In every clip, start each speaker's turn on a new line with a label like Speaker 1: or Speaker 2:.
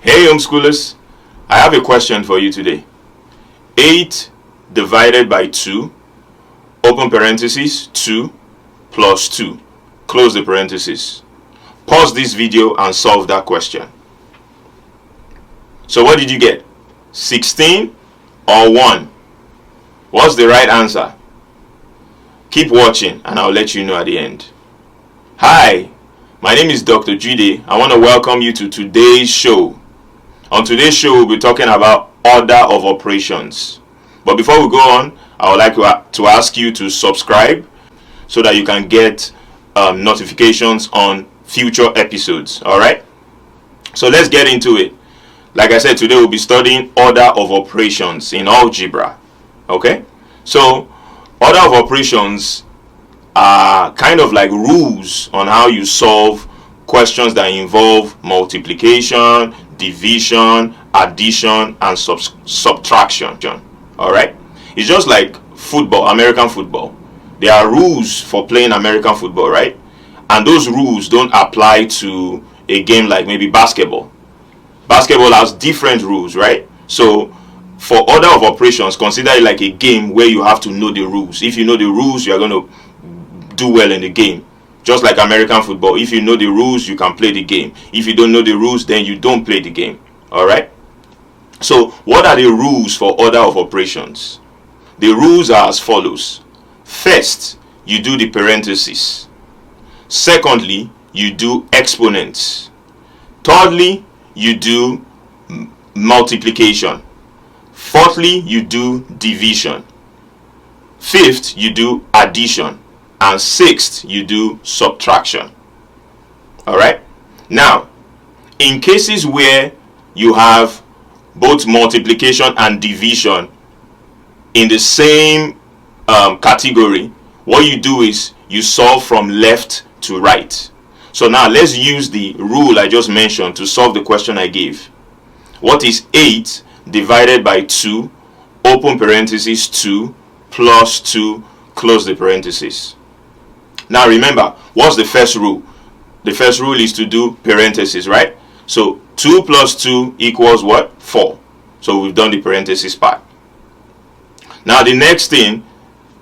Speaker 1: Hey homeschoolers, I have a question for you today. 8 divided by 2, open parenthesis, 2 plus 2, close the parenthesis. Pause this video and solve that question. So what did you get? 16 or 1? What's the right answer? Keep watching and I'll let you know at the end. Hi, my name is Dr. Jude. I want to welcome you to today's show. On today's show, we'll be talking about order of operations. But before we go on, I would like to ask you to subscribe so that you can get notifications on future episodes. Alright? So let's get into it. Like I said, today we'll be studying order of operations in algebra. Okay? So, order of operations are kind of like rules on how you solve questions that involve multiplication, division, addition, and subtraction. Alright? It's just like football, American football. There are rules for playing American football, right? And those rules don't apply to a game like maybe basketball. Basketball has different rules, right? So, for order of operations, consider it like a game where you have to know the rules. If you know the rules, you are going to do well in the game. Just like American football, if you know the rules, you can play the game. If you don't know the rules, then you don't play the game. Alright? So, what are the rules for order of operations? The rules are as follows. First, you do the parentheses. Secondly, you do exponents. Thirdly, you do multiplication. Fourthly, you do division. Fifth, you do addition. And sixth, you do subtraction. Alright? Now, in cases where you have both multiplication and division in the same category, what you do is you solve from left to right. So now let's use the rule I just mentioned to solve the question I gave. What is 8 divided by 2, open parenthesis 2, plus 2, close the parenthesis? Now remember, what's the first rule? The first rule is to do parentheses, right? So 2 plus 2 equals what? 4. So we've done the parenthesis part. Now the next thing,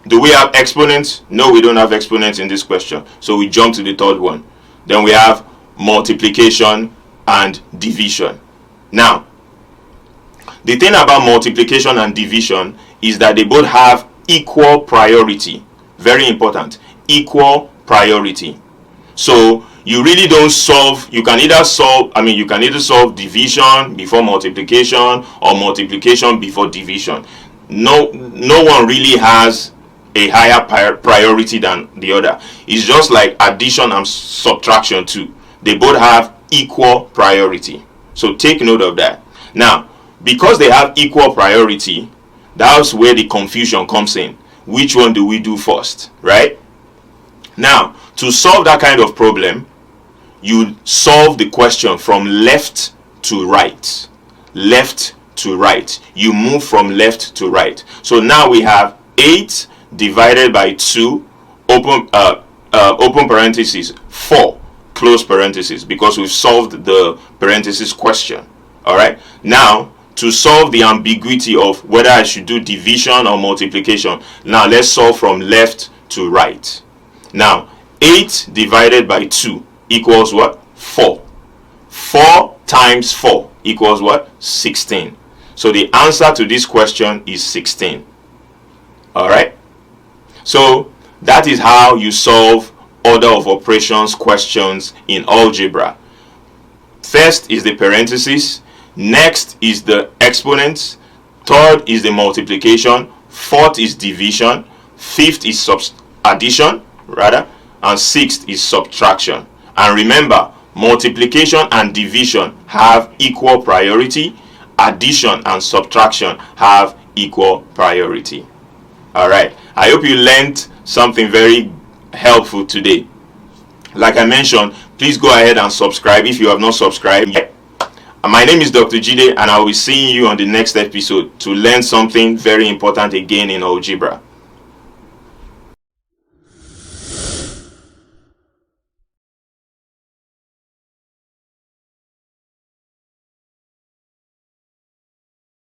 Speaker 1: do we have exponents? No, we don't have exponents in this question. So we jump to the third one. Then we have multiplication and division. Now, the thing about multiplication and division is that they both have equal priority. Very important. Equal priority. So you really don't solve, you can either solve division before multiplication or multiplication before division. No one really has a higher priority than the other. It's just like addition and subtraction too. They both have equal priority. So take note of that. Now, because they have equal priority, that's where the confusion comes in. Which one do we do first, right? Now, to solve that kind of problem, you solve the question from left to right. Left to right. You move from left to right. So now we have 8 divided by 2, open parenthesis, 4, close parenthesis, because we've solved the parenthesis question. Alright? Now, to solve the ambiguity of whether I should do division or multiplication, now let's solve from left to right. Now, 8 divided by 2 equals what? 4. 4 times 4 equals what? 16. So the answer to this question is 16. Alright? So that is how you solve order of operations questions in algebra. First is the parenthesis. Next is the exponents. Third is the multiplication. Fourth is division. Fifth is addition, and sixth is subtraction. And remember, multiplication and division have equal priority. Addition and subtraction have equal priority. Alright, I hope you learned something very helpful today. Like I mentioned, please go ahead and subscribe if you have not subscribed yet. My name is Dr. Jide and I will be seeing you on the next episode to learn something very important again in algebra.